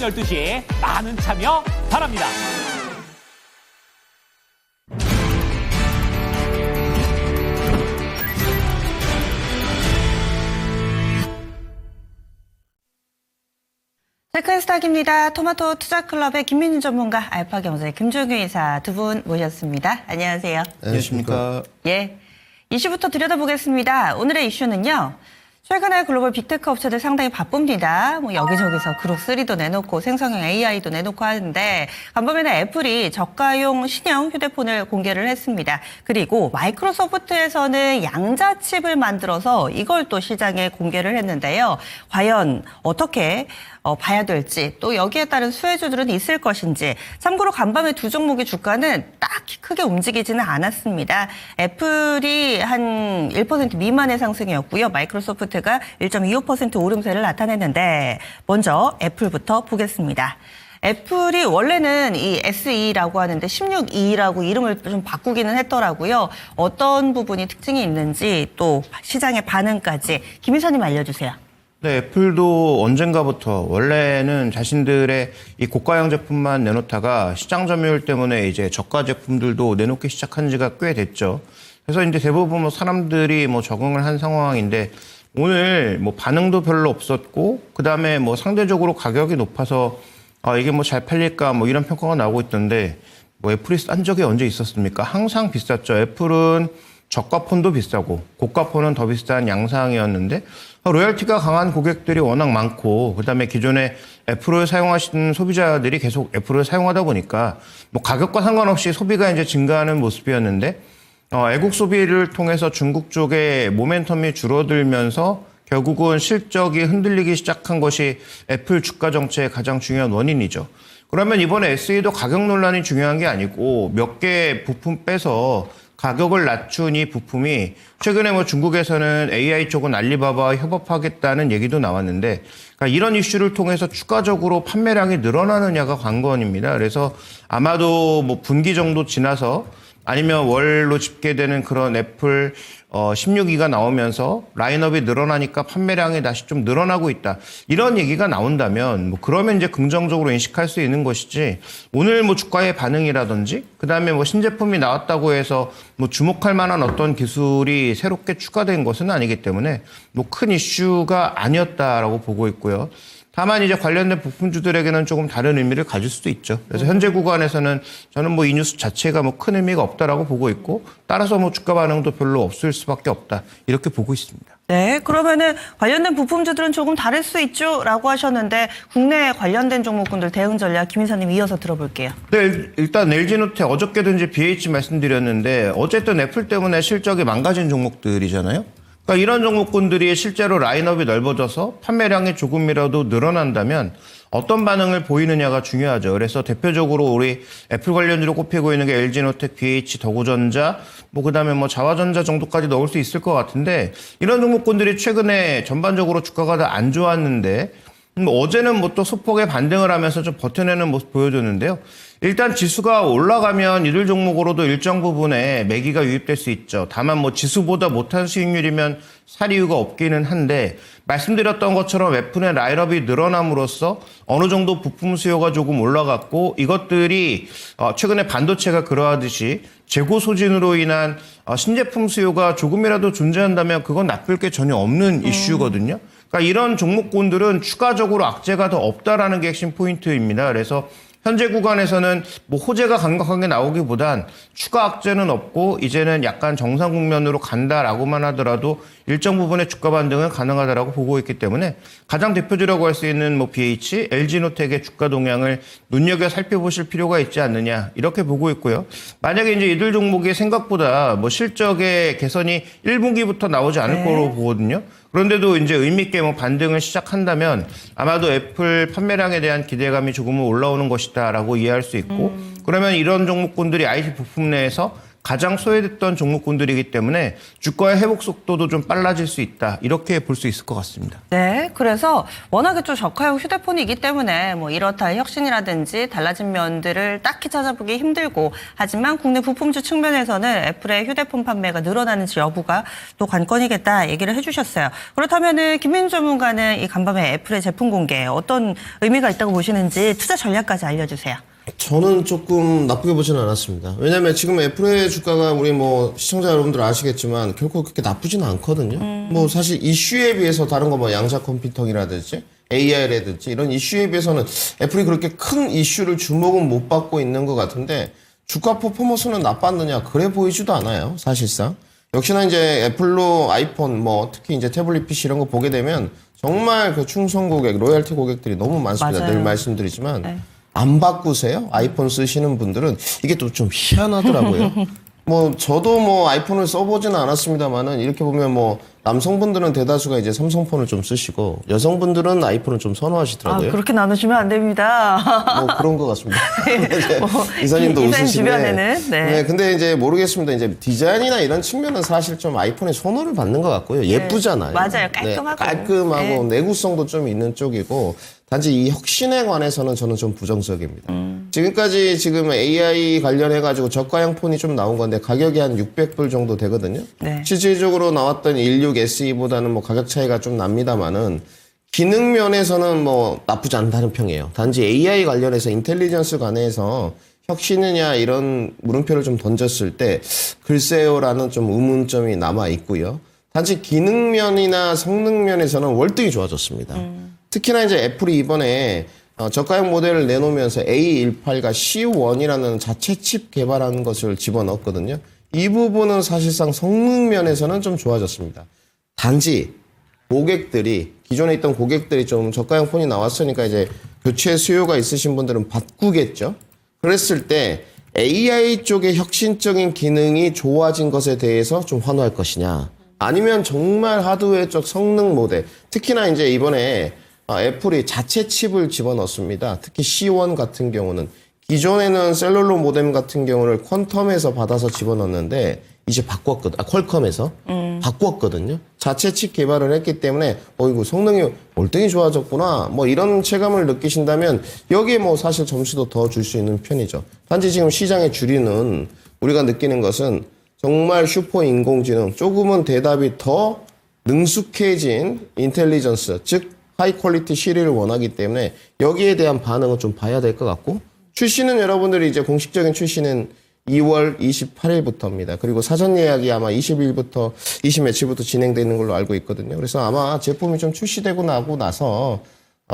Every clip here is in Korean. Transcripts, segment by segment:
12시 많은 참여 바랍니다. 테크스탁입니다. 토마토 투자클럽의 김민준 전문가, 알파경제 김종규 이사 두 분 모셨습니다. 안녕하세요. 안녕하십니까. 예, 이슈부터 들여다보겠습니다. 오늘의 이슈는요. 최근에 글로벌 빅테크 업체들 상당히 바쁩니다. 뭐 여기저기서 그룹3도 내놓고 생성형 AI도 내놓고 하는데 간밤에는 애플이 저가용 신형 휴대폰을 공개를 했습니다. 그리고 마이크로소프트에서는 양자칩을 만들어서 이걸 또 시장에 공개를 했는데요. 과연 어떻게 봐야 될지 또 여기에 따른 수혜주들은 있을 것인지. 참고로 간밤에 두 종목의 주가는 딱히 크게 움직이지는 않았습니다. 애플이 한 1% 미만의 상승이었고요. 마이크로소프트가 1.25% 오름세를 나타냈는데 먼저 애플부터 보겠습니다. 애플이 원래는 이 SE라고 하는데 16E라고 이름을 좀 바꾸기는 했더라고요. 어떤 부분이 특징이 있는지 또 시장의 반응까지 김 이사님 알려주세요. 네, 애플도 언젠가부터 원래는 자신들의 이 고가형 제품만 내놓다가 시장 점유율 때문에 이제 저가 제품들도 내놓기 시작한 지가 꽤 됐죠. 그래서 이제 대부분 사람들이 적응을 한 상황인데 오늘 반응도 별로 없었고 그다음에 상대적으로 가격이 높아서 이게 잘 팔릴까 이런 평가가 나오고 있던데 애플이 싼 적이 언제 있었습니까? 항상 비쌌죠. 애플은 저가 폰도 비싸고 고가 폰은 더 비싼 양상이었는데 로열티가 강한 고객들이 워낙 많고 그다음에 기존에 애플을 사용하시는 소비자들이 계속 애플을 사용하다 보니까 가격과 상관없이 소비가 이제 증가하는 모습이었는데 애국 소비를 통해서 중국 쪽의 모멘텀이 줄어들면서 결국은 실적이 흔들리기 시작한 것이 애플 주가 정체의 가장 중요한 원인이죠. 그러면 이번에 SE도 가격 논란이 중요한 게 아니고 몇 개 부품 빼서 가격을 낮춘 이 부품이 최근에 중국에서는 AI 쪽은 알리바바와 협업하겠다는 얘기도 나왔는데 그러니까 이런 이슈를 통해서 추가적으로 판매량이 늘어나느냐가 관건입니다. 그래서 아마도 분기 정도 지나서 아니면 월로 집계되는 그런 애플 16기가 나오면서 라인업이 늘어나니까 판매량이 다시 좀 늘어나고 있다. 이런 얘기가 나온다면 그러면 이제 긍정적으로 인식할 수 있는 것이지 오늘 주가의 반응이라든지 그다음에 신제품이 나왔다고 해서 주목할 만한 어떤 기술이 새롭게 추가된 것은 아니기 때문에 큰 이슈가 아니었다라고 보고 있고요. 다만 이제 관련된 부품주들에게는 조금 다른 의미를 가질 수도 있죠. 그래서 현재 구간에서는 저는 이 뉴스 자체가 큰 의미가 없다라고 보고 있고 따라서 주가 반응도 별로 없을 수밖에 없다 이렇게 보고 있습니다. 네, 그러면은 관련된 부품주들은 조금 다를 수 있죠라고 하셨는데 국내 관련된 종목군들 대응 전략 김 이사님 이어서 들어볼게요. 네, 일단 LG노텍 어저께도 이제 BH 말씀드렸는데 어쨌든 애플 때문에 실적이 망가진 종목들이잖아요. 그러니까 이런 종목군들이 실제로 라인업이 넓어져서 판매량이 조금이라도 늘어난다면 어떤 반응을 보이느냐가 중요하죠. 그래서 대표적으로 우리 애플 관련주로 꼽히고 있는 게 LG노텍, BH, 더구전자, 그다음에 자화전자 정도까지 넣을 수 있을 것 같은데 이런 종목군들이 최근에 전반적으로 주가가 다 안 좋았는데 어제는 또 소폭의 반등을 하면서 좀 버텨내는 모습 보여줬는데요. 일단 지수가 올라가면 이들 종목으로도 일정 부분에 매기가 유입될 수 있죠. 다만 지수보다 못한 수익률이면 살 이유가 없기는 한데 말씀드렸던 것처럼 애플의 라인업이 늘어남으로써 어느 정도 부품 수요가 조금 올라갔고 이것들이 최근에 반도체가 그러하듯이 재고 소진으로 인한 신제품 수요가 조금이라도 존재한다면 그건 나쁠 게 전혀 없는 이슈거든요. 그러니까 이런 종목군들은 추가적으로 악재가 더 없다라는 게 핵심 포인트입니다. 그래서 현재 구간에서는 호재가 강력하게 나오기보단 추가 악재는 없고 이제는 약간 정상 국면으로 간다라고만 하더라도 일정 부분의 주가 반등은 가능하다라고 보고 있기 때문에 가장 대표주라고 할 수 있는 BH, LG노텍의 주가 동향을 눈여겨 살펴보실 필요가 있지 않느냐 이렇게 보고 있고요. 만약에 이제 이들 종목이 생각보다 실적의 개선이 1분기부터 나오지 않을 거로 보거든요. 그런데도 이제 의미있게 반등을 시작한다면 아마도 애플 판매량에 대한 기대감이 조금은 올라오는 것이다라고 이해할 수 있고 그러면 이런 종목군들이 IT 부품 내에서 가장 소외됐던 종목군들이기 때문에 주가의 회복 속도도 좀 빨라질 수 있다. 이렇게 볼 수 있을 것 같습니다. 네, 그래서 워낙에 좀 저가형 휴대폰이기 때문에 뭐 이렇다 혁신이라든지 달라진 면들을 딱히 찾아보기 힘들고, 하지만 국내 부품주 측면에서는 애플의 휴대폰 판매가 늘어나는지 여부가 또 관건이겠다 얘기를 해주셨어요. 그렇다면은 김민주 전문가는 이 간밤에 애플의 제품 공개 어떤 의미가 있다고 보시는지 투자 전략까지 알려주세요. 저는 조금 나쁘게 보지는 않았습니다. 왜냐면 지금 애플의 주가가 우리 뭐 시청자 여러분들 아시겠지만 결코 그렇게 나쁘지는 않거든요. 뭐 사실 이슈에 비해서 다른 거 뭐 양자 컴퓨팅이라든지 AI라든지 이런 이슈에 비해서는 애플이 그렇게 큰 이슈를 주목은 못 받고 있는 것 같은데 주가 퍼포먼스는 나빴느냐 그래 보이지도 않아요. 사실상. 역시나 이제 애플로 아이폰 뭐 특히 이제 태블릿 PC 이런 거 보게 되면 정말 그 충성 고객, 로열티 고객들이 너무 많습니다. 맞아요. 늘 말씀드리지만 네. 안 바꾸세요? 아이폰 쓰시는 분들은 이게 또 좀 희한하더라고요. 뭐 저도 뭐 아이폰을 써보지는 않았습니다만은 이렇게 보면 뭐 남성분들은 대다수가 이제 삼성폰을 좀 쓰시고 여성분들은 아이폰을 좀 선호하시더라고요. 그렇게 나누시면 안 됩니다. 뭐 그런 것 같습니다. 뭐, 이사님도 이사님 웃으시는데. 주변에는, 네. 근데 이제 모르겠습니다. 이제 디자인이나 이런 측면은 사실 좀 아이폰의 선호를 받는 것 같고요. 예쁘잖아요. 맞아요. 깔끔하고. 깔끔하고 네. 내구성도 좀 있는 쪽이고 단지 이 혁신에 관해서는 저는 좀 부정적입니다. 지금까지 지금 AI 관련해가지고 저가형 폰이 좀 나온 건데 가격이 한 600불 정도 되거든요. 네. 실질적으로 나왔던 16 SE보다는 뭐 가격 차이가 좀 납니다만은 기능 면에서는 뭐 나쁘지 않다는 평이에요. 단지 AI 관련해서 인텔리전스 관해서 혁신이냐 이런 물음표를 좀 던졌을 때 글쎄요라는 좀 의문점이 남아 있고요. 단지 기능 면이나 성능 면에서는 월등히 좋아졌습니다. 특히나 이제 애플이 이번에 저가형 모델을 내놓으면서 A18과 C1이라는 자체 칩 개발하는 것을 집어넣었거든요. 이 부분은 사실상 성능 면에서는 좀 좋아졌습니다. 단지 고객들이 기존에 있던 고객들이 좀 저가형 폰이 나왔으니까 이제 교체 수요가 있으신 분들은 바꾸겠죠. 그랬을 때 AI 쪽의 혁신적인 기능이 좋아진 것에 대해서 좀 환호할 것이냐, 아니면 정말 하드웨어적 성능 모델, 특히나 이제 이번에 애플이 자체 칩을 집어넣습니다. 특히 C1 같은 경우는 기존에는 셀룰러 모뎀 같은 경우를 퀀텀에서 받아서 집어넣는데 이제 바꿨거든. 퀄컴에서 바꿨거든요. 자체 칩 개발을 했기 때문에 이거 성능이 월등히 좋아졌구나. 뭐 이런 체감을 느끼신다면 여기에 뭐 사실 점수도 더 줄 수 있는 편이죠. 단지 지금 시장의 주류는 우리가 느끼는 것은 정말 슈퍼 인공지능, 조금은 대답이 더 능숙해진 인텔리전스, 즉 하이 퀄리티 시리를 원하기 때문에 여기에 대한 반응은 좀 봐야 될 것 같고, 출시는 여러분들이 이제 공식적인 출시는 2월 28일부터입니다. 그리고 사전 예약이 아마 20일부터 20 며칠부터 진행되는 걸로 알고 있거든요. 그래서 아마 제품이 좀 출시되고 나고 나서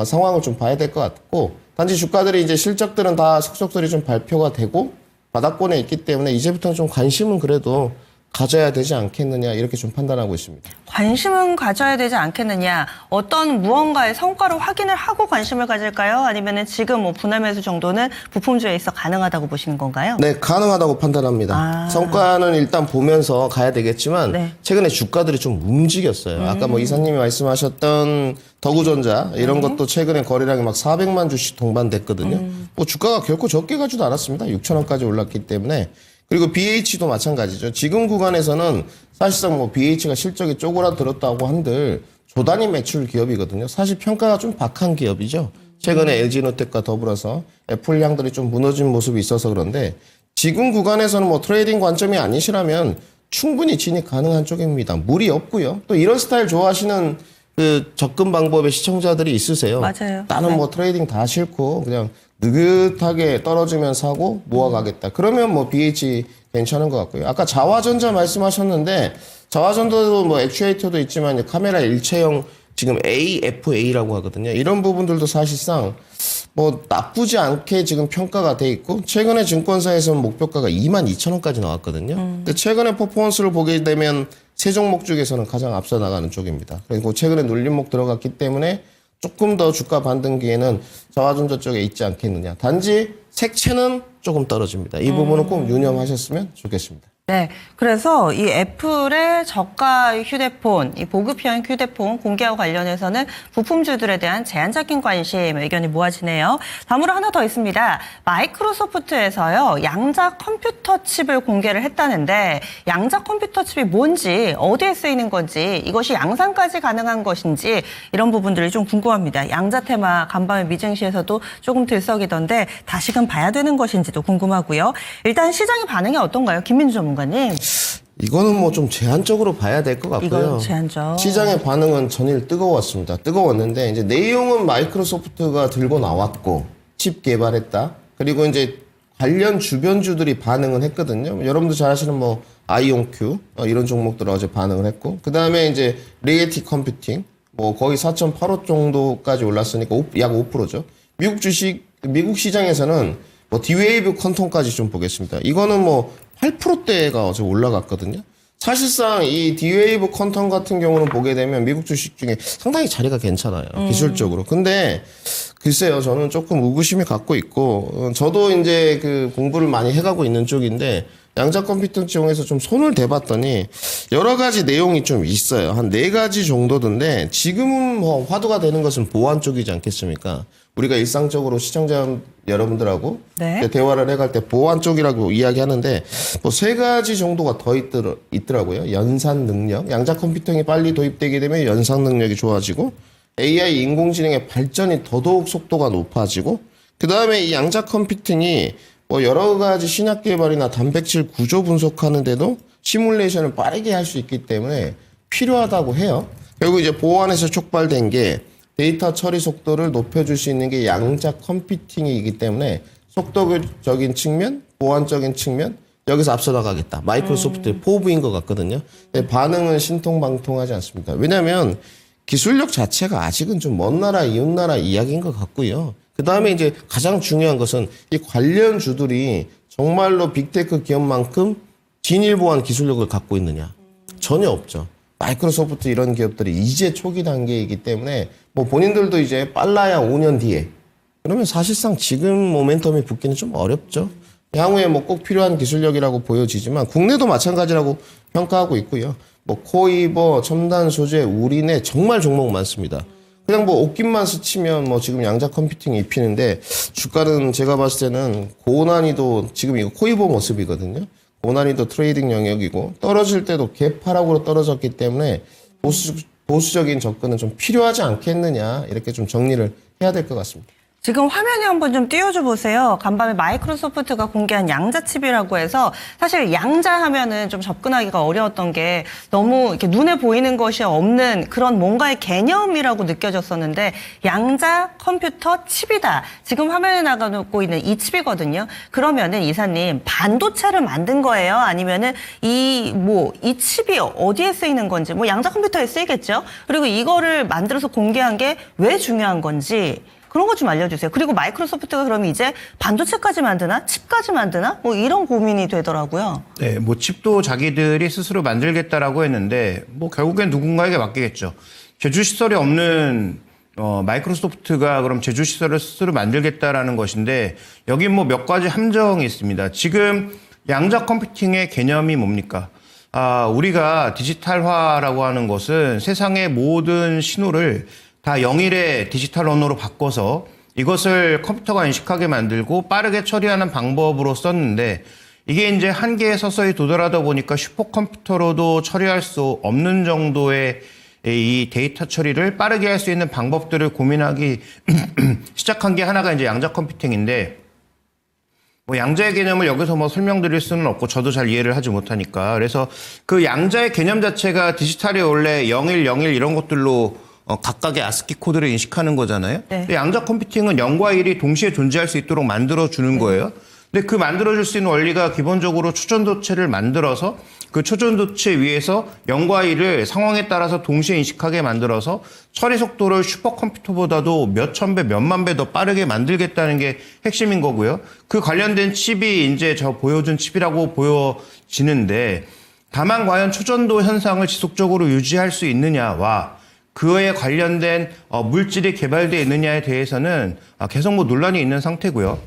상황을 좀 봐야 될 것 같고, 단지 주가들이 이제 실적들은 다 속속들이 좀 발표가 되고 바닥권에 있기 때문에 이제부터는 좀 관심은 그래도 가져야 되지 않겠느냐 이렇게 좀 판단하고 있습니다. 관심은 가져야 되지 않겠느냐. 어떤 무언가의 성과를 확인을 하고 관심을 가질까요? 아니면은 지금 뭐 분할 매수 정도는 부품주에 있어 가능하다고 보시는 건가요? 네, 가능하다고 판단합니다. 성과는 일단 보면서 가야 되겠지만 네. 최근에 주가들이 좀 움직였어요. 아까 뭐 이사님이 말씀하셨던 더구전자 이런 것도 최근에 거래량이 막 400만 주씩 동반됐거든요. 뭐 주가가 결코 적게 가지도 않았습니다. 6,000원까지 올랐기 때문에. 그리고 BH도 마찬가지죠. 지금 구간에서는 사실상 뭐 BH가 실적이 쪼그라들었다고 한들 조단위 매출 기업이거든요. 사실 평가가 좀 박한 기업이죠. 최근에 LG노텍과 더불어서 애플 향들이 좀 무너진 모습이 있어서 그런데 지금 구간에서는 뭐 트레이딩 관점이 아니시라면 충분히 진입 가능한 쪽입니다. 무리 없고요. 또 이런 스타일 좋아하시는 그 접근 방법의 시청자들이 있으세요. 맞아요. 나는 뭐 트레이딩 다 싫고 그냥 느긋하게 떨어지면 사고 모아가겠다. 그러면 뭐 BH 괜찮은 것 같고요. 아까 자화전자 말씀하셨는데 자화전자도 뭐 액추에이터도 있지만 카메라 일체형 지금 AFA라고 하거든요. 이런 부분들도 사실상 뭐 나쁘지 않게 지금 평가가 돼 있고 최근에 증권사에서는 목표가가 22,000원까지 나왔거든요. 근데 최근에 퍼포먼스를 보게 되면 세 종목 중에서는 가장 앞서 나가는 쪽입니다. 그리고 최근에 눌림목 들어갔기 때문에 조금 더 주가 반등기에는 자화전자 쪽에 있지 않겠느냐. 단지 색채는 조금 떨어집니다. 이 부분은 꼭 유념하셨으면 좋겠습니다. 네, 그래서 이 애플의 저가 휴대폰, 이 보급형 휴대폰 공개와 관련해서는 부품주들에 대한 제한적인 관심 의견이 모아지네요. 다음으로 하나 더 있습니다. 마이크로소프트에서요, 양자 컴퓨터 칩을 공개를 했다는데 양자 컴퓨터 칩이 뭔지, 어디에 쓰이는 건지, 이것이 양산까지 가능한 것인지 이런 부분들이 좀 궁금합니다. 양자 테마 간밤에 미증시에서도 조금 들썩이던데 다시금 봐야 되는 것인지도 궁금하고요. 일단 시장의 반응이 어떤가요? 김민주 전문가님. 이거는 뭐 좀 제한적으로 봐야 될 것 같고요. 이건 제한적. 시장의 반응은 전일 뜨거웠습니다. 뜨거웠는데 이제 내용은 마이크로소프트가 들고 나왔고 칩 개발했다. 그리고 이제 관련 주변주들이 반응은 했거든요. 여러분도 잘 아시는 뭐 아이온큐 이런 종목들 어제 반응을 했고 그 다음에 이제 리에티 컴퓨팅 뭐 거의 4.85 정도까지 올랐으니까 약 5%죠. 미국 시장에서는 뭐 디웨이브 컨텀까지 좀 보겠습니다. 이거는 뭐 8%대가 어제 올라갔거든요. 사실상 이 디웨이브 컨텀 같은 경우는 보게 되면 미국 주식 중에 상당히 자리가 괜찮아요. 기술적으로. 근데 글쎄요, 저는 조금 의구심이 갖고 있고, 저도 이제 그 공부를 많이 해가고 있는 쪽인데, 양자 컴퓨팅 쪽에서 좀 손을 대봤더니, 여러 가지 내용이 좀 있어요. 한 4가지 정도던데, 지금은 뭐 화두가 되는 것은 보안 쪽이지 않겠습니까? 우리가 일상적으로 시청자 여러분들하고 네. 대화를 해갈 때 보안 쪽이라고 이야기하는데, 뭐 3가지 정도가 더 있더라고요. 연산 능력. 양자 컴퓨팅이 빨리 도입되게 되면 연산 능력이 좋아지고, AI 인공지능의 발전이 더더욱 속도가 높아지고 그 다음에 이 양자 컴퓨팅이 뭐 여러 가지 신약 개발이나 단백질 구조 분석하는데도 시뮬레이션을 빠르게 할 수 있기 때문에 필요하다고 해요. 결국 이제 보안에서 촉발된 게 데이터 처리 속도를 높여줄 수 있는 게 양자 컴퓨팅이기 때문에 속도적인 측면, 보안적인 측면 여기서 앞서 나가겠다. 마이크로소프트의 포부인 것 같거든요. 근데 반응은 신통방통하지 않습니다. 왜냐하면 기술력 자체가 아직은 좀 먼 나라, 이웃 나라 이야기인 것 같고요. 그 다음에 이제 가장 중요한 것은 이 관련 주들이 정말로 빅테크 기업만큼 진일보한 기술력을 갖고 있느냐. 전혀 없죠. 마이크로소프트 이런 기업들이 이제 초기 단계이기 때문에 뭐 본인들도 이제 빨라야 5년 뒤에 그러면 사실상 지금 모멘텀이 붙기는 좀 어렵죠. 향후에 뭐 꼭 필요한 기술력이라고 보여지지만 국내도 마찬가지라고 평가하고 있고요. 뭐 코이버, 첨단 소재, 우리네 정말 종목 많습니다. 그냥 뭐 옷깃만 스치면 뭐 지금 양자 컴퓨팅 입히는데 주가는 제가 봤을 때는 고난이도 지금 이거 코이버 모습이거든요. 고난이도 트레이딩 영역이고 떨어질 때도 개파락으로 떨어졌기 때문에 보수적인 접근은 좀 필요하지 않겠느냐 이렇게 좀 정리를 해야 될 것 같습니다. 지금 화면에 한번 좀 띄워줘 보세요. 간밤에 마이크로소프트가 공개한 양자칩이라고 해서 사실 양자 하면은 좀 접근하기가 어려웠던 게 너무 이렇게 눈에 보이는 것이 없는 그런 뭔가의 개념이라고 느껴졌었는데 양자 컴퓨터 칩이다. 지금 화면에 나가고 있는 이 칩이거든요. 그러면은 이사님 반도체를 만든 거예요? 아니면은 이 칩이 어디에 쓰이는 건지 뭐 양자 컴퓨터에 쓰이겠죠? 그리고 이거를 만들어서 공개한 게 왜 중요한 건지 그런 거 좀 알려주세요. 그리고 마이크로소프트가 그러면 이제 반도체까지 만드나? 칩까지 만드나? 뭐 이런 고민이 되더라고요. 네, 뭐 칩도 자기들이 스스로 만들겠다라고 했는데 뭐 결국엔 누군가에게 맡기겠죠. 제조 시설이 없는 마이크로소프트가 그럼 제조 시설을 스스로 만들겠다라는 것인데 여기 뭐 몇 가지 함정이 있습니다. 지금 양자 컴퓨팅의 개념이 뭡니까? 우리가 디지털화라고 하는 것은 세상의 모든 신호를 다 영일의 디지털 언어로 바꿔서 이것을 컴퓨터가 인식하게 만들고 빠르게 처리하는 방법으로 썼는데 이게 이제 한계에 서서히 도달하다 보니까 슈퍼컴퓨터로도 처리할 수 없는 정도의 이 데이터 처리를 빠르게 할 수 있는 방법들을 고민하기 시작한 게 하나가 이제 양자 컴퓨팅인데 뭐 양자의 개념을 여기서 뭐 설명드릴 수는 없고 저도 잘 이해를 하지 못하니까 그래서 그 양자의 개념 자체가 디지털이 원래 01, 01 이런 것들로 각각의 아스키 코드를 인식하는 거잖아요. 네. 근데 양자 컴퓨팅은 0과 1이 동시에 존재할 수 있도록 만들어주는 거예요. 근데 그 만들어줄 수 있는 원리가 기본적으로 초전도체를 만들어서 그 초전도체 위에서 0과 1을 상황에 따라서 동시에 인식하게 만들어서 처리 속도를 슈퍼컴퓨터보다도 몇천 배, 몇만 배 더 빠르게 만들겠다는 게 핵심인 거고요. 그 관련된 칩이 이제 저 보여준 칩이라고 보여지는데 다만 과연 초전도 현상을 지속적으로 유지할 수 있느냐와 그에 관련된 물질이 개발되어 있느냐에 대해서는 계속 뭐 논란이 있는 상태고요.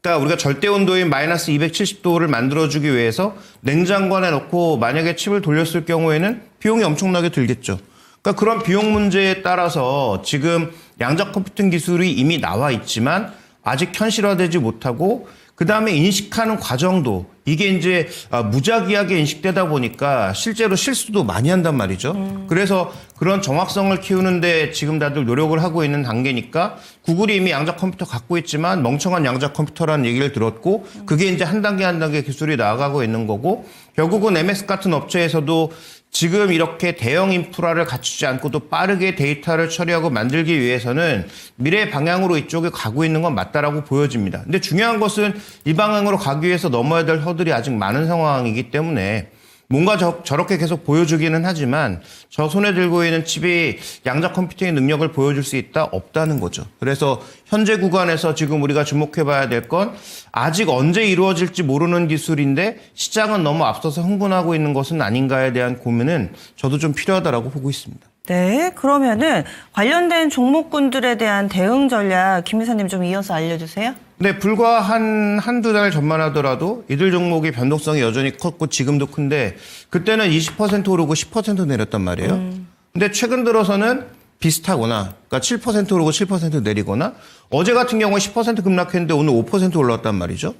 그러니까 우리가 절대 온도인 마이너스 270도를 만들어주기 위해서 냉장고 안에 넣고 만약에 칩을 돌렸을 경우에는 비용이 엄청나게 들겠죠. 그러니까 그런 비용 문제에 따라서 지금 양자 컴퓨팅 기술이 이미 나와 있지만 아직 현실화되지 못하고 그 다음에 인식하는 과정도 이게 이제 무작위하게 인식되다 보니까 실제로 실수도 많이 한단 말이죠. 그래서 그런 정확성을 키우는데 지금 다들 노력을 하고 있는 단계니까 구글이 이미 양자 컴퓨터 갖고 있지만 멍청한 양자 컴퓨터라는 얘기를 들었고 그게 이제 한 단계 기술이 나아가고 있는 거고 결국은 MS 같은 업체에서도 지금 이렇게 대형 인프라를 갖추지 않고도 빠르게 데이터를 처리하고 만들기 위해서는 미래 방향으로 이쪽에 가고 있는 건 맞다라고 보여집니다. 근데 중요한 것은 이 방향으로 가기 위해서 넘어야 될 허들이 아직 많은 상황이기 때문에 뭔가 저렇게 계속 보여주기는 하지만 저 손에 들고 있는 칩이 양자 컴퓨팅의 능력을 보여줄 수 있다? 없다는 거죠. 그래서 현재 구간에서 지금 우리가 주목해봐야 될 건 아직 언제 이루어질지 모르는 기술인데 시장은 너무 앞서서 흥분하고 있는 것은 아닌가에 대한 고민은 저도 좀 필요하다라고 보고 있습니다. 네, 그러면은 관련된 종목군들에 대한 대응 전략 김 이사님 좀 이어서 알려주세요. 네, 불과 한두 달 전만 하더라도 이들 종목의 변동성이 여전히 컸고 지금도 큰데 그때는 20% 오르고 10% 내렸단 말이에요. 근데 최근 들어서는 비슷하거나 그러니까 7% 오르고 7% 내리거나 어제 같은 경우에 10% 급락했는데 오늘 5% 올랐단 말이죠.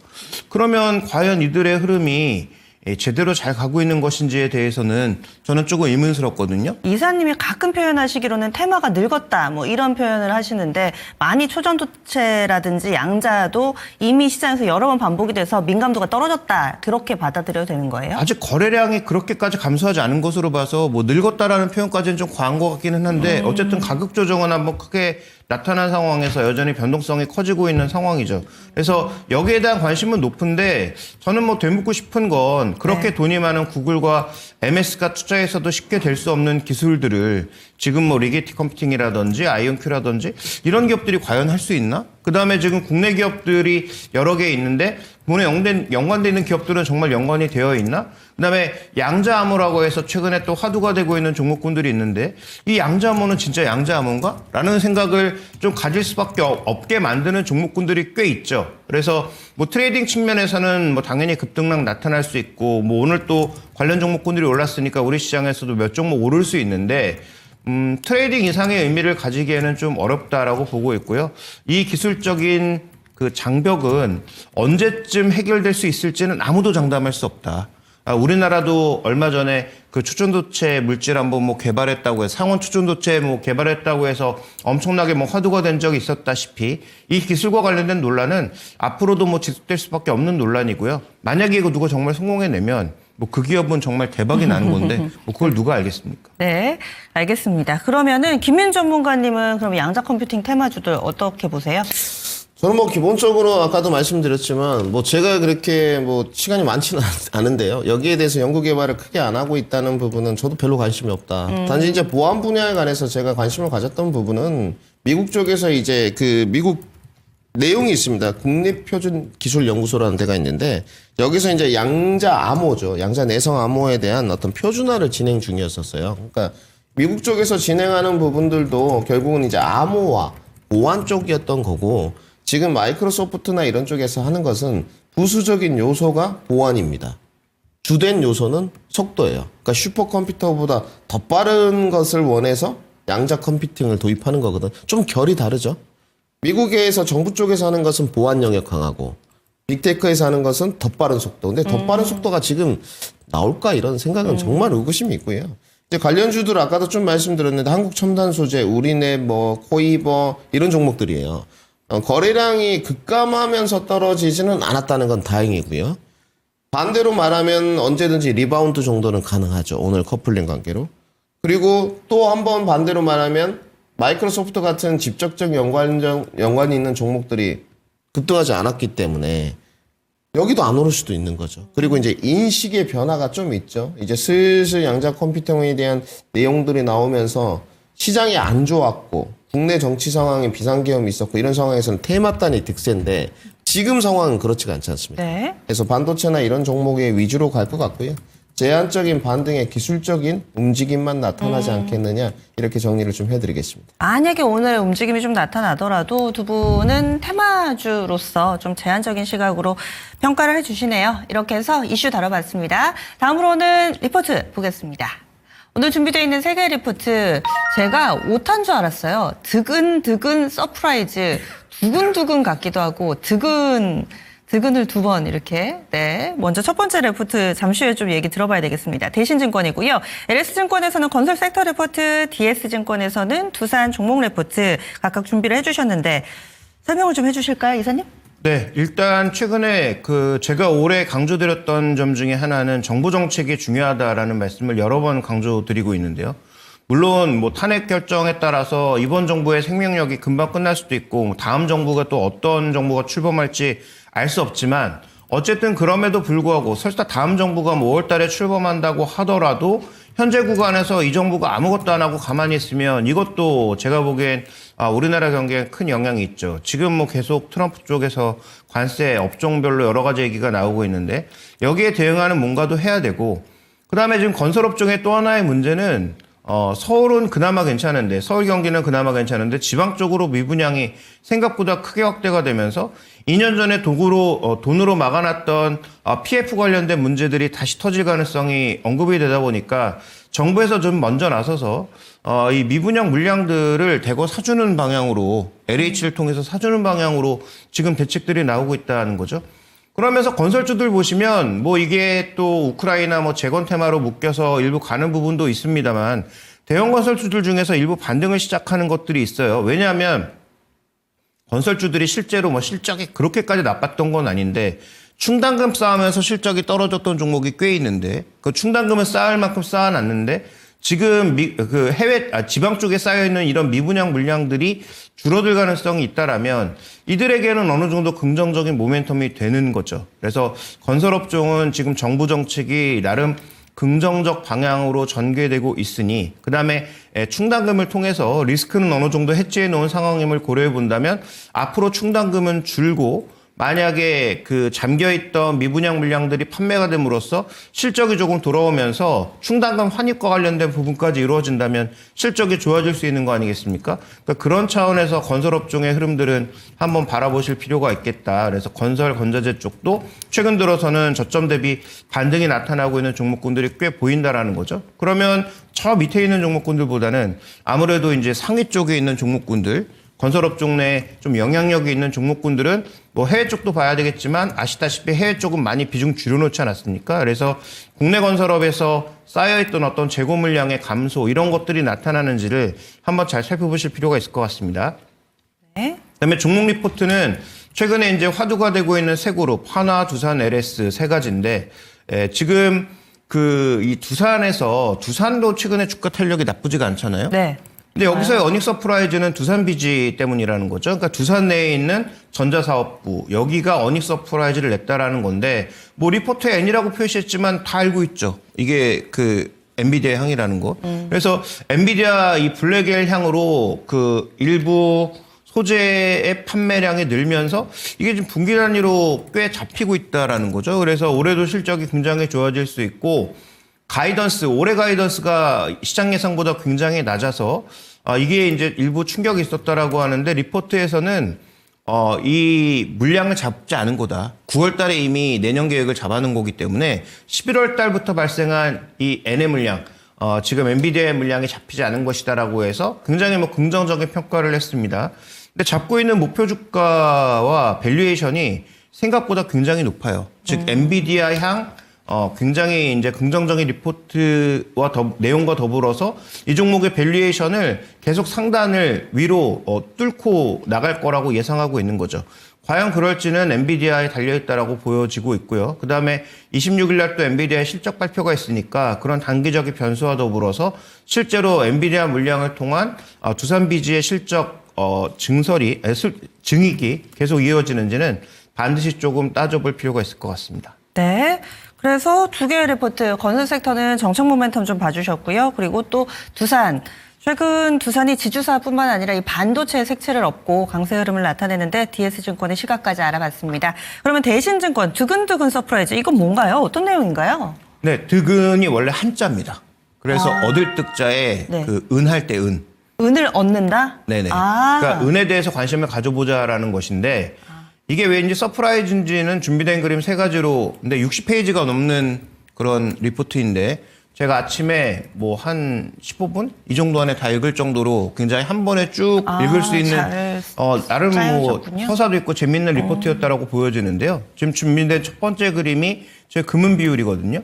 그러면 과연 이들의 흐름이 제대로 잘 가고 있는 것인지에 대해서는 저는 조금 의문스럽거든요. 이사님이 가끔 표현하시기로는 테마가 늙었다 뭐 이런 표현을 하시는데 많이 초전도체라든지 양자도 이미 시장에서 여러 번 반복이 돼서 민감도가 떨어졌다 그렇게 받아들여도 되는 거예요? 아직 거래량이 그렇게까지 감소하지 않은 것으로 봐서 뭐 늙었다라는 표현까지는 좀 과한 것 같기는 한데 어쨌든 가격 조정은 한번 크게 나타난 상황에서 여전히 변동성이 커지고 있는 상황이죠. 그래서 여기에 대한 관심은 높은데 저는 뭐 되묻고 싶은 건 그렇게 돈이 많은 구글과 MS가 투자해서도 쉽게 될 수 없는 기술들을 지금 뭐 리게티 컴퓨팅이라든지 아이온큐라든지 이런 기업들이 과연 할 수 있나? 그다음에 지금 국내 기업들이 여러 개 있는데 돈에 연관되어 있는 기업들은 정말 연관이 되어 있나? 그다음에 양자암호라고 해서 최근에 또 화두가 되고 있는 종목군들이 있는데 이 양자암호는 진짜 양자암호인가? 라는 생각을 좀 가질 수밖에 없게 만드는 종목군들이 꽤 있죠. 그래서 뭐 트레이딩 측면에서는 뭐 당연히 급등락 나타날 수 있고 뭐 오늘 또 관련 종목군들이 올랐으니까 우리 시장에서도 몇 종목 오를 수 있는데 트레이딩 이상의 의미를 가지기에는 좀 어렵다라고 보고 있고요. 이 기술적인 그 장벽은 언제쯤 해결될 수 있을지는 아무도 장담할 수 없다. 우리나라도 얼마 전에 그 초전도체 물질 한번 뭐 개발했다고 해서 상온 초전도체 뭐 개발했다고 해서 엄청나게 뭐 화두가 된 적이 있었다시피 이 기술과 관련된 논란은 앞으로도 뭐 지속될 수밖에 없는 논란이고요. 만약에 이거 누가 정말 성공해내면 뭐 그 기업은 정말 대박이 나는 건데 뭐 그걸 누가 알겠습니까? 네, 알겠습니다. 그러면은 김민 전문가님은 그럼 양자 컴퓨팅 테마주들 어떻게 보세요? 저는 뭐 기본적으로 아까도 말씀드렸지만 뭐 제가 그렇게 뭐 시간이 많지는 않은데요. 여기에 대해서 연구 개발을 크게 안 하고 있다는 부분은 저도 별로 관심이 없다. 단지 이제 보안 분야에 관해서 제가 관심을 가졌던 부분은 미국 쪽에서 이제 그 미국 내용이 있습니다. 국립표준기술연구소라는 데가 있는데 여기서 이제 양자 암호죠. 양자 내성 암호에 대한 어떤 표준화를 진행 중이었었어요. 그러니까 미국 쪽에서 진행하는 부분들도 결국은 이제 암호화, 보안 쪽이었던 거고 지금 마이크로소프트나 이런 쪽에서 하는 것은 부수적인 요소가 보안입니다. 주된 요소는 속도예요. 그러니까 슈퍼컴퓨터보다 더 빠른 것을 원해서 양자 컴퓨팅을 도입하는 거거든. 좀 결이 다르죠. 미국에서 정부 쪽에서 하는 것은 보안 영역 강하고 빅테크에서 하는 것은 더 빠른 속도. 근데 더 빠른 속도가 지금 나올까 이런 생각은 정말 의구심이 있고요. 이제 관련주들 아까도 좀 말씀드렸는데 한국첨단소재, 우리넷, 뭐 코이버 이런 종목들이에요. 거래량이 급감하면서 떨어지지는 않았다는 건 다행이고요. 반대로 말하면 언제든지 리바운드 정도는 가능하죠. 오늘 커플링 관계로. 그리고 또 한 번 반대로 말하면 마이크로소프트 같은 직접적 연관이 있는 종목들이 급등하지 않았기 때문에 여기도 안 오를 수도 있는 거죠. 그리고 이제 인식의 변화가 좀 있죠. 이제 슬슬 양자 컴퓨팅에 대한 내용들이 나오면서 시장이 안 좋았고 국내 정치 상황에 비상계엄이 있었고 이런 상황에서는 테마단이 득세인데 지금 상황은 그렇지가 않지 않습니까? 네. 그래서 반도체나 이런 종목의 위주로 갈 것 같고요. 제한적인 반등의 기술적인 움직임만 나타나지 않겠느냐 이렇게 정리를 좀 해드리겠습니다. 만약에 오늘 움직임이 좀 나타나더라도 두 분은 테마주로서 좀 제한적인 시각으로 평가를 해주시네요. 이렇게 해서 이슈 다뤄봤습니다. 다음으로는 리포트 보겠습니다. 오늘 준비되어 있는 세 개의 리포트 제가 오탄 줄 알았어요. 드근드근 서프라이즈, 두근두근 같기도 하고 드근을 두 번 이렇게. 네, 먼저 첫 번째 리포트 잠시 후에 좀 얘기 들어봐야 되겠습니다. 대신증권이고요. LS증권에서는 건설 섹터 리포트, DS증권에서는 두산 종목 리포트 각각 준비를 해주셨는데 설명을 좀 해주실까요, 이사님? 네, 일단 최근에 제가 올해 강조드렸던 점 중에 하나는 정부 정책이 중요하다라는 말씀을 여러 번 강조드리고 있는데요. 물론 뭐 탄핵 결정에 따라서 이번 정부의 생명력이 금방 끝날 수도 있고 다음 정부가 또 어떤 정부가 출범할지 알 수 없지만 어쨌든 그럼에도 불구하고 설사 다음 정부가 5월 달에 출범한다고 하더라도 현재 구간에서 이 정부가 아무것도 안 하고 가만히 있으면 이것도 제가 보기엔 우리나라 경기에 큰 영향이 있죠. 지금 뭐 계속 트럼프 쪽에서 관세 업종별로 여러 가지 얘기가 나오고 있는데 여기에 대응하는 뭔가도 해야 되고 그다음에 지금 건설업종의 또 하나의 문제는 서울은 그나마 괜찮은데 서울 경기는 그나마 괜찮은데 지방 쪽으로 미분양이 생각보다 크게 확대가 되면서 2년 전에 돈으로 막아놨던 PF 관련된 문제들이 다시 터질 가능성이 언급이 되다 보니까 정부에서 좀 먼저 나서서 이 미분양 물량들을 대거 사주는 방향으로 LH를 통해서 사주는 방향으로 지금 대책들이 나오고 있다는 거죠. 그러면서 건설주들 보시면 뭐 이게 또 우크라이나 뭐 재건 테마로 묶여서 일부 가는 부분도 있습니다만 대형 건설주들 중에서 일부 반등을 시작하는 것들이 있어요. 왜냐하면 건설주들이 실제로 뭐 실적이 그렇게까지 나빴던 건 아닌데 충당금 쌓으면서 실적이 떨어졌던 종목이 꽤 있는데 그 충당금을 쌓을 만큼 쌓아놨는데 지금 지방 쪽에 쌓여있는 이런 미분양 물량들이 줄어들 가능성이 있다라면 이들에게는 어느 정도 긍정적인 모멘텀이 되는 거죠. 그래서 건설업종은 지금 정부 정책이 나름 긍정적 방향으로 전개되고 있으니 그다음에 충당금을 통해서 리스크는 어느 정도 해지해 놓은 상황임을 고려해 본다면 앞으로 충당금은 줄고 만약에 잠겨있던 미분양 물량들이 판매가 됨으로써 실적이 조금 돌아오면서 충당금 환입과 관련된 부분까지 이루어진다면 실적이 좋아질 수 있는 거 아니겠습니까? 그러니까 그런 차원에서 건설업종의 흐름들은 한번 바라보실 필요가 있겠다. 그래서 건설, 건자재 쪽도 최근 들어서는 저점 대비 반등이 나타나고 있는 종목군들이 꽤 보인다라는 거죠. 그러면 저 밑에 있는 종목군들보다는 아무래도 이제 상위 쪽에 있는 종목군들 건설업종 내에 좀 영향력이 있는 종목군들은 뭐 해외 쪽도 봐야 되겠지만 아시다시피 해외 쪽은 많이 비중 줄여놓지 않았습니까? 그래서 국내 건설업에서 쌓여있던 어떤 재고 물량의 감소 이런 것들이 나타나는지를 한번 잘 살펴보실 필요가 있을 것 같습니다. 네. 그다음에 종목 리포트는 최근에 이제 화두가 되고 있는 세 그룹 하나, 두산, LS 세 가지인데 지금 이 두산도 최근에 주가 탄력이 나쁘지가 않잖아요. 네. 근데 여기서의 어닝 서프라이즈는 두산 비지 때문이라는 거죠. 그러니까 두산 내에 있는 전자사업부 여기가 어닝 서프라이즈를 냈다라는 건데 뭐 리포트에 N이라고 표시했지만 다 알고 있죠. 이게 엔비디아 향이라는 거. 그래서 엔비디아 이 블랙엘 향으로 일부 소재의 판매량이 늘면서 이게 지금 분기 단위로 꽤 잡히고 있다라는 거죠. 그래서 올해도 실적이 굉장히 좋아질 수 있고 올해 가이던스가 시장 예상보다 굉장히 낮아서 이게 이제 일부 충격이 있었다라고 하는데 리포트에서는 이 물량을 잡지 않은 거다. 9월 달에 이미 내년 계획을 잡아놓은 거기 때문에 11월 달부터 발생한 이 N의 물량, 지금 엔비디아의 물량이 잡히지 않은 것이다라고 해서 굉장히 긍정적인 평가를 했습니다. 근데 잡고 있는 목표 주가와 밸류에이션이 생각보다 굉장히 높아요. 즉 엔비디아 향 굉장히 이제 긍정적인 리포트와 내용과 더불어서 이 종목의 밸류에이션을 계속 상단을 위로 뚫고 나갈 거라고 예상하고 있는 거죠. 과연 그럴지는 엔비디아에 달려있다라고 보여지고 있고요. 그 다음에 26일 날 또 엔비디아의 실적 발표가 있으니까 그런 단기적인 변수와 더불어서 실제로 엔비디아 물량을 통한 두산 비지의 실적 증익이 계속 이어지는지는 반드시 조금 따져볼 필요가 있을 것 같습니다. 네. 그래서 두 개의 리포트, 건설 섹터는 정책 모멘텀 좀 봐주셨고요. 그리고 또 최근 두산이 지주사뿐만 아니라 이 반도체 색채를 업고 강세 흐름을 나타내는데 DS증권의 시각까지 알아봤습니다. 그러면 대신증권 두근두근 서프라이즈, 이건 뭔가요? 어떤 내용인가요? 네, 득은이 원래 한자입니다. 그래서 얻을 득자에 네. 그 은할 때 은. 은을 얻는다? 네네. 아. 그러니까 은에 대해서 관심을 가져보자라는 것인데 이게 왜인지 서프라이즈인지는 준비된 그림 3가지로 근데 60페이지가 넘는 그런 리포트인데 제가 아침에 뭐 한 15분 이 정도 안에 다 읽을 정도로 굉장히 한 번에 쭉 읽을 수 있는 잘 나름 뭐 짜여졌군요. 서사도 있고 재밌는 리포트였다라고 보여지는데요. 지금 준비된 첫 번째 그림이 제 금은 비율이거든요.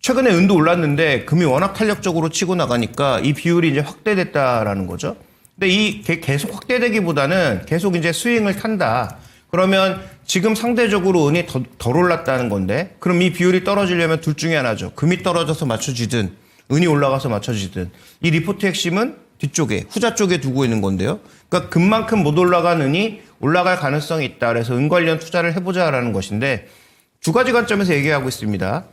최근에 은도 올랐는데 금이 워낙 탄력적으로 치고 나가니까 이 비율이 이제 확대됐다라는 거죠. 근데 계속 확대되기보다는 계속 이제 스윙을 탄다. 그러면 지금 상대적으로 은이 덜 올랐다는 건데 그럼 이 비율이 떨어지려면 둘 중에 하나죠. 금이 떨어져서 맞춰지든 은이 올라가서 맞춰지든 이 리포트 핵심은 뒤쪽에 후자 쪽에 두고 있는 건데요. 그러니까 금만큼 못 올라간 은이 올라갈 가능성이 있다. 그래서 은 관련 투자를 해보자라는 것인데 2가지 관점에서 얘기하고 있습니다.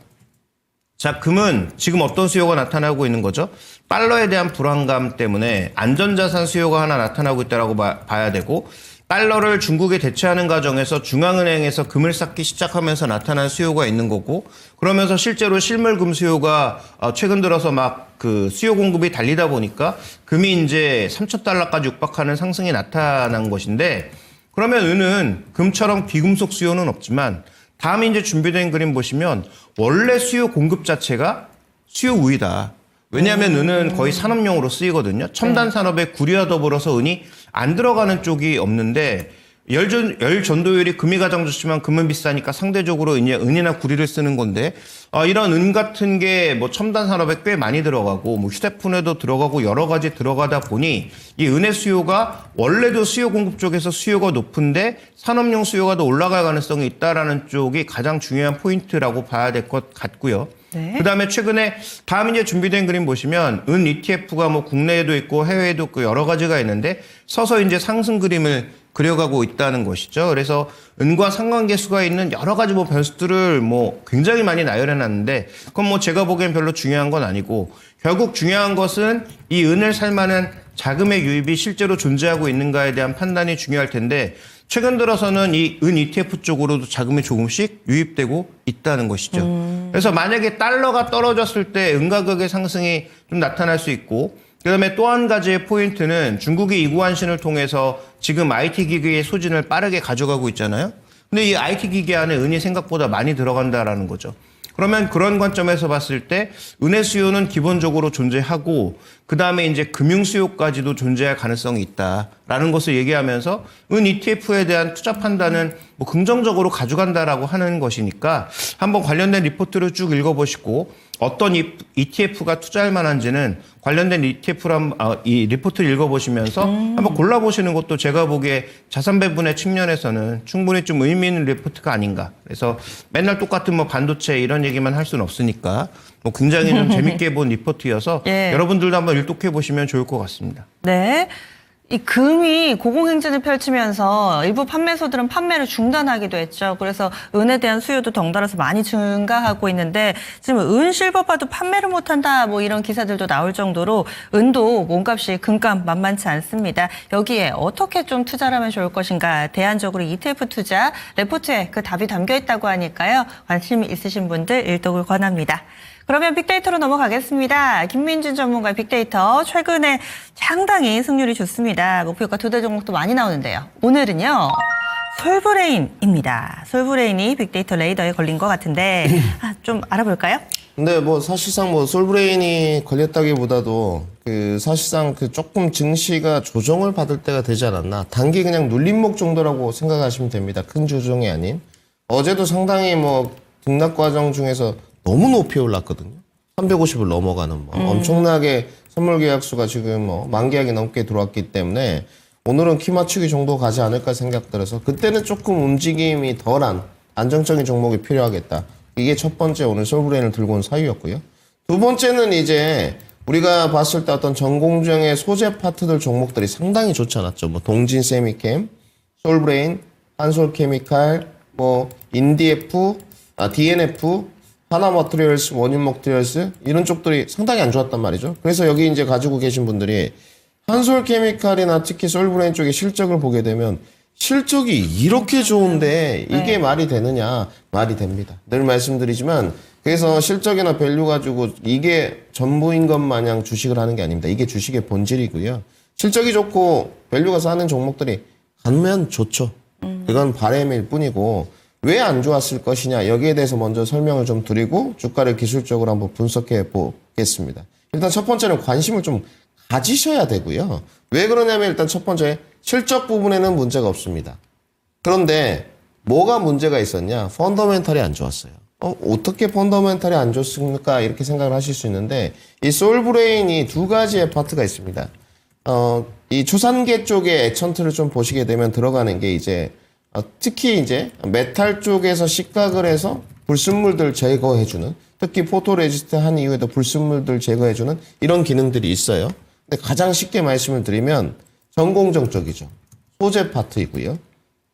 자, 금은 지금 어떤 수요가 나타나고 있는 거죠? 달러에 대한 불안감 때문에 안전자산 수요가 하나 나타나고 있다고 봐야 되고 달러를 중국에 대체하는 과정에서 중앙은행에서 금을 쌓기 시작하면서 나타난 수요가 있는 거고 그러면서 실제로 실물금 수요가 최근 들어서 막 그 수요 공급이 달리다 보니까 금이 이제 3,000달러까지 육박하는 상승이 나타난 것인데 그러면 은은 금처럼 비금속 수요는 없지만 다음에 이제 준비된 그림 보시면 원래 수요 공급 자체가 수요 우위다. 왜냐하면 은은 거의 산업용으로 쓰이거든요. 첨단 산업에 구리와 더불어서 은이 안 들어가는 쪽이 없는데 열 전도율이 금이 가장 좋지만 금은 비싸니까 상대적으로 이제 은이나 구리를 쓰는 건데 이런 은 같은 게 뭐 첨단 산업에 꽤 많이 들어가고 뭐 휴대폰에도 들어가고 여러 가지 들어가다 보니 이 은의 수요가 원래도 수요 공급 쪽에서 수요가 높은데 산업용 수요가 더 올라갈 가능성이 있다라는 쪽이 가장 중요한 포인트라고 봐야 될 것 같고요. 네. 그다음에 최근에 다음 이제 준비된 그림 보시면 은 ETF가 뭐 국내에도 있고 해외에도 있고 여러 가지가 있는데 서서 이제 상승 그림을 그려가고 있다는 것이죠. 그래서 은과 상관계수가 있는 여러 가지 뭐 변수들을 뭐 굉장히 많이 나열해 놨는데 그건 뭐 제가 보기엔 별로 중요한 건 아니고 결국 중요한 것은 이 은을 살 만한 자금의 유입이 실제로 존재하고 있는가에 대한 판단이 중요할 텐데 최근 들어서는 이 은 ETF 쪽으로도 자금이 조금씩 유입되고 있다는 것이죠. 그래서 만약에 달러가 떨어졌을 때 은 가격의 상승이 좀 나타날 수 있고 그다음에 또 한 가지의 포인트는 중국이 이구안신을 통해서 지금 IT 기기의 소진을 빠르게 가져가고 있잖아요. 근데 이 IT 기기 안에 은이 생각보다 많이 들어간다라는 거죠. 그러면 그런 관점에서 봤을 때 은의 수요는 기본적으로 존재하고 그다음에 이제 금융 수요까지도 존재할 가능성이 있다라는 것을 얘기하면서 은 ETF에 대한 투자 판단은 뭐 긍정적으로 가져간다라고 하는 것이니까 한번 관련된 리포트를 쭉 읽어보시고 어떤 ETF가 투자할 만한지는 관련된 ETF를 이 리포트를 읽어보시면서 한번 골라보시는 것도 제가 보기에 자산 배분의 측면에서는 충분히 좀 의미 있는 리포트가 아닌가. 그래서 맨날 똑같은 뭐 반도체 이런 얘기만 할 수는 없으니까 뭐 굉장히 좀 재밌게 본 리포트여서 예. 여러분들도 한번 일독해 보시면 좋을 것 같습니다. 네. 이 금이 고공행진을 펼치면서 일부 판매소들은 판매를 중단하기도 했죠. 그래서 은에 대한 수요도 덩달아서 많이 증가하고 있는데 지금 은 실버바도 판매를 못한다 뭐 이런 기사들도 나올 정도로 은도 몸값이 금값 만만치 않습니다. 여기에 어떻게 좀 투자를 하면 좋을 것인가 대안적으로 ETF 투자 레포트에 그 답이 담겨 있다고 하니까요. 관심 있으신 분들 일독을 권합니다. 그러면 빅데이터로 넘어가겠습니다. 김민준 전문가의 빅데이터 최근에 상당히 승률이 좋습니다. 목표가 2대 종목도 많이 나오는데요. 오늘은요. 솔브레인입니다. 솔브레인이 빅데이터 레이더에 걸린 것 같은데 좀 알아볼까요? 근데 뭐 사실상 뭐 솔브레인이 걸렸다기보다도 그 사실상 그 조금 증시가 조정을 받을 때가 되지 않았나. 단기 그냥 눌림목 정도라고 생각하시면 됩니다. 큰 조정이 아닌. 어제도 상당히 뭐 등락 과정 중에서 너무 높이 올랐거든요. 350을 넘어가는 뭐 엄청나게 선물 계약수가 지금 뭐 만 계약이 넘게 들어왔기 때문에 오늘은 키 맞추기 정도 가지 않을까 생각들어서 그때는 조금 움직임이 덜한 안정적인 종목이 필요하겠다. 이게 첫 번째 오늘 솔브레인을 들고 온 사유였고요. 두 번째는 이제 우리가 봤을 때 어떤 전공정의 소재 파트들 종목들이 상당히 좋지 않았죠. 뭐 동진 세미캠, 솔브레인, 한솔케미칼, 뭐 인디에프, DNF, 하나머트리얼스, 원인머트리얼스 이런 쪽들이 상당히 안 좋았단 말이죠. 그래서 여기 이제 가지고 계신 분들이 한솔케미칼이나 특히 솔브레인 쪽의 실적을 보게 되면 실적이 이렇게 좋은데 이게 말이 되느냐? 말이 됩니다. 늘 말씀드리지만 그래서 실적이나 밸류 가지고 이게 전부인 것 마냥 주식을 하는 게 아닙니다. 이게 주식의 본질이고요. 실적이 좋고 밸류가 싸는 종목들이 가면 좋죠. 그건 바람일 뿐이고 왜 안 좋았을 것이냐 여기에 대해서 먼저 설명을 좀 드리고 주가를 기술적으로 한번 분석해 보겠습니다. 일단 첫 번째는 관심을 좀 가지셔야 되고요. 왜 그러냐면 일단 첫 번째 실적 부분에는 문제가 없습니다. 그런데 뭐가 문제가 있었냐? 펀더멘탈이 안 좋았어요. 어떻게 펀더멘탈이 안 좋습니까? 이렇게 생각을 하실 수 있는데 이 솔브레인이 두 가지의 파트가 있습니다. 이 초산계 쪽에 액천트를 좀 보시게 되면 들어가는 게 이제 특히 이제 메탈 쪽에서 식각을 해서 불순물들 제거해주는 특히 포토레지스트 한 이후에도 불순물들 제거해주는 이런 기능들이 있어요. 근데 가장 쉽게 말씀을 드리면 전공정 쪽이죠. 소재 파트이고요.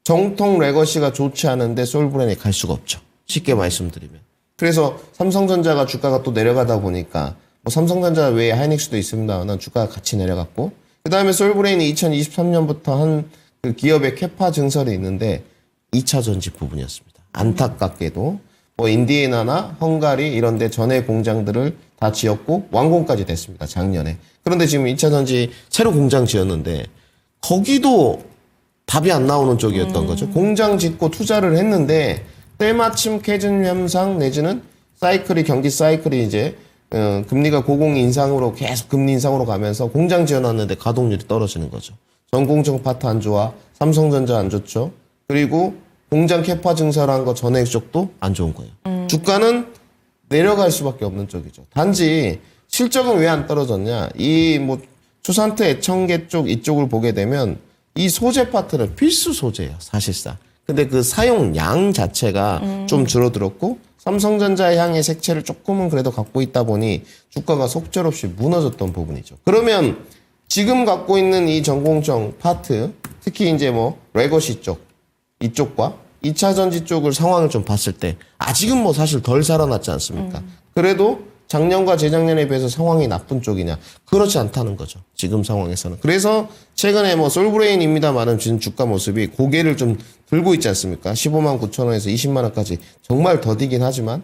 정통 레거시가 좋지 않은데 솔브레인이 갈 수가 없죠. 쉽게 말씀드리면. 그래서 삼성전자가 주가가 또 내려가다 보니까 뭐 삼성전자 외에 하이닉스도 있습니다만 주가가 같이 내려갔고 그 다음에 솔브레인이 2023년부터 한 그 기업의 캐파 증설이 있는데 2차 전지 부분이었습니다. 안타깝게도 뭐 인디애나나 헝가리 이런 데 전에 공장들을 다 지었고 완공까지 됐습니다. 작년에. 그런데 지금 2차 전지 새로 공장 지었는데 거기도 답이 안 나오는 쪽이었던 거죠. 공장 짓고 투자를 했는데 때마침 캐즘 현상 내지는 사이클이 경기 사이클이 이제 금리가 고공 인상으로 계속 금리 인상으로 가면서 공장 지어놨는데 가동률이 떨어지는 거죠. 전공정 파트 안 좋아, 삼성전자 안 좋죠. 그리고 공장 캐파 증설한 거 전액 쪽도 안 좋은 거예요. 주가는 내려갈 수밖에 없는 쪽이죠. 단지 실적은 왜 안 떨어졌냐? 이 뭐 추산트 애청계 쪽 이쪽을 보게 되면 이 소재 파트는 필수 소재예요, 사실상. 근데 그 사용량 자체가 좀 줄어들었고 삼성전자 향의 색채를 조금은 그래도 갖고 있다 보니 주가가 속절없이 무너졌던 부분이죠. 그러면 지금 갖고 있는 이 전공정 파트, 특히 이제 뭐 레거시 쪽, 이쪽과 2차 전지 쪽을 상황을 좀 봤을 때 아직은 뭐 사실 덜 살아났지 않습니까? 그래도 작년과 재작년에 비해서 상황이 나쁜 쪽이냐? 그렇지 않다는 거죠. 지금 상황에서는. 그래서 최근에 뭐 솔브레인입니다만은 지금 주가 모습이 고개를 좀 들고 있지 않습니까? 15만 9천 원에서 20만 원까지 정말 더디긴 하지만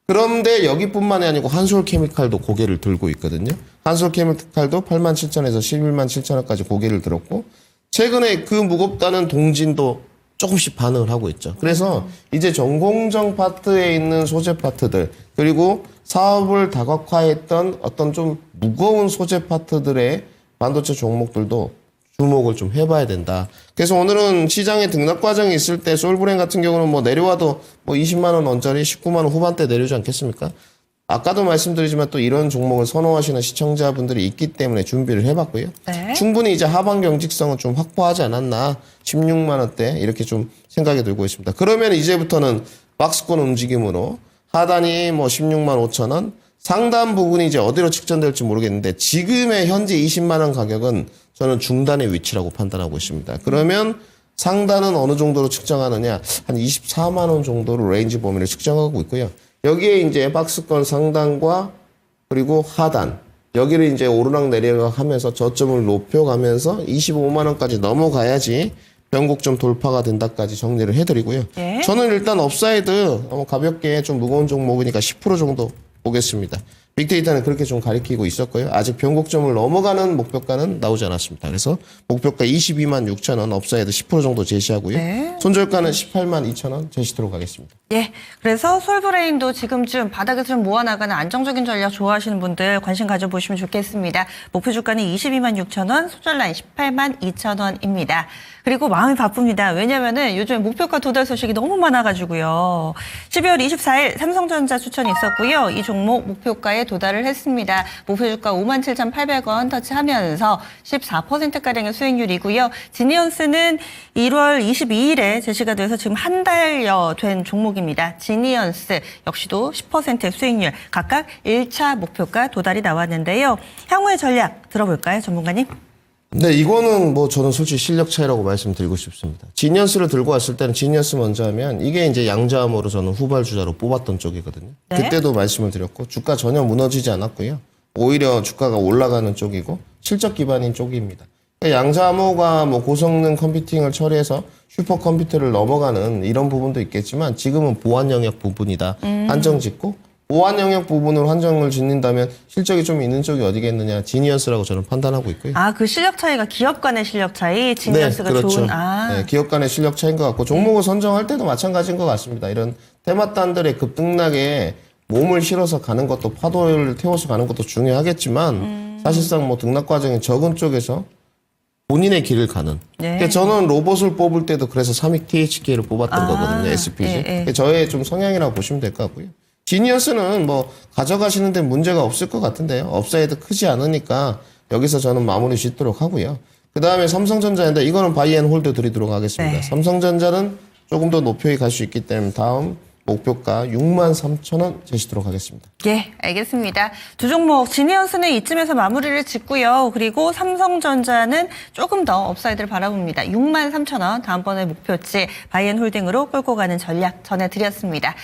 그런데 여기뿐만이 아니고 한솔케미칼도 고개를 들고 있거든요. 한솔케미칼도 8만 7천에서 11만 7천 원까지 고개를 들었고 최근에 그 무겁다는 동진도 조금씩 반응을 하고 있죠. 그래서 이제 전공정 파트에 있는 소재 파트들 그리고 사업을 다각화했던 어떤 좀 무거운 소재 파트들의 반도체 종목들도 주목을 좀 해봐야 된다. 그래서 오늘은 시장에 등락 과정이 있을 때 솔브레인 같은 경우는 뭐 내려와도 뭐 20만 원 원짜리 19만 원 후반대 내려오지 않겠습니까? 아까도 말씀드리지만 또 이런 종목을 선호하시는 시청자분들이 있기 때문에 준비를 해봤고요. 네. 충분히 이제 하반 경직성은 좀 확보하지 않았나 16만 원대 이렇게 좀 생각이 들고 있습니다. 그러면 이제부터는 박스권 움직임으로 하단이 뭐 16만 5천 원, 상단 부분이 이제 어디로 측정될지 모르겠는데 지금의 현재 20만 원 가격은 저는 중단의 위치라고 판단하고 있습니다. 그러면 상단은 어느 정도로 측정하느냐? 한 24만 원 정도로 레인지 범위를 측정하고 있고요. 여기에 이제 박스권 상단과 그리고 하단 여기를 이제 오르락 내리락 하면서 저점을 높여가면서 25만 원까지 넘어가야지 변곡점 돌파가 된다까지 정리를 해드리고요. 예. 저는 일단 업사이드 가볍게 좀 무거운 종목이니까 10% 정도 보겠습니다. 빅데이터는 그렇게 좀 가리키고 있었고요. 아직 변곡점을 넘어가는 목표가는 나오지 않았습니다. 그래서 목표가 22만 6천 원 업사이드 10% 정도 제시하고요. 네. 손절가는 18만 2천 원 제시토록 하겠습니다. 예. 그래서 솔브레인도 지금쯤 바닥에서 좀 모아나가는 안정적인 전략 좋아하시는 분들 관심 가져보시면 좋겠습니다. 목표 주가는 22만 6천 원, 손절라인 18만 2천 원입니다. 그리고 마음이 바쁩니다. 왜냐면은 요즘에 목표가 도달 소식이 너무 많아가지고요. 12월 24일 삼성전자 추천이 있었고요. 이 종목 목표가에 도달을 했습니다. 목표 주가 57,800원 터치하면서 14%가량의 수익률이고요. 지니언스는 1월 22일에 제시가 돼서 지금 한 달여 된 종목입니다. 지니언스 역시도 10%의 수익률 각각 1차 목표가 도달이 나왔는데요. 향후의 전략 들어볼까요, 전문가님? 네, 이거는 뭐 저는 솔직히 실력 차이라고 말씀드리고 싶습니다. 지니언스를 들고 왔을 때는 지니언스 먼저 하면 이게 이제 양자암으로 저는 후발주자로 뽑았던 쪽이거든요. 네. 그때도 말씀을 드렸고 주가 전혀 무너지지 않았고요. 오히려 주가가 올라가는 쪽이고 실적 기반인 쪽입니다. 그러니까 양자암호가 뭐 고성능 컴퓨팅을 처리해서 슈퍼컴퓨터를 넘어가는 이런 부분도 있겠지만 지금은 보안 영역 부분이다. 한정 짓고 보안 영역 부분으로 한정을 짓는다면 실적이 좀 있는 쪽이 어디겠느냐. 지니어스라고 저는 판단하고 있고요. 아, 그 실력 차이가 기업 간의 실력 차이, 지니어스가 그렇죠. 좋은, 네, 기업 간의 실력 차이인 것 같고 종목을 선정할 때도 마찬가지인 것 같습니다. 이런 테마단들의 급등락에 몸을 실어서 가는 것도 파도를 태워서 가는 것도 중요하겠지만 사실상 뭐 등락 과정이 적은 쪽에서 본인의 길을 가는. 네. 그러니까 저는 로봇을 뽑을 때도 그래서 삼익 THK를 뽑았던 거거든요. SPG. 예. 그러니까 저의 좀 성향이라고 보시면 될 것 같고요. 지니어스는 뭐 가져가시는 데 문제가 없을 것 같은데요. 업사이드 크지 않으니까 여기서 저는 마무리 짓도록 하고요. 그 다음에 삼성전자인데 이거는 바이앤홀드 드리도록 하겠습니다. 네. 삼성전자는 조금 더 높이 갈 수 있기 때문에 다음 목표가 63,000원 제시도록 하겠습니다. 예, 알겠습니다. 두 종목, 지니어스는 이쯤에서 마무리를 짓고요. 그리고 삼성전자는 조금 더 업사이드를 바라봅니다. 63,000원, 다음번에 목표치 바이앤홀딩으로 끌고 가는 전략 전해드렸습니다.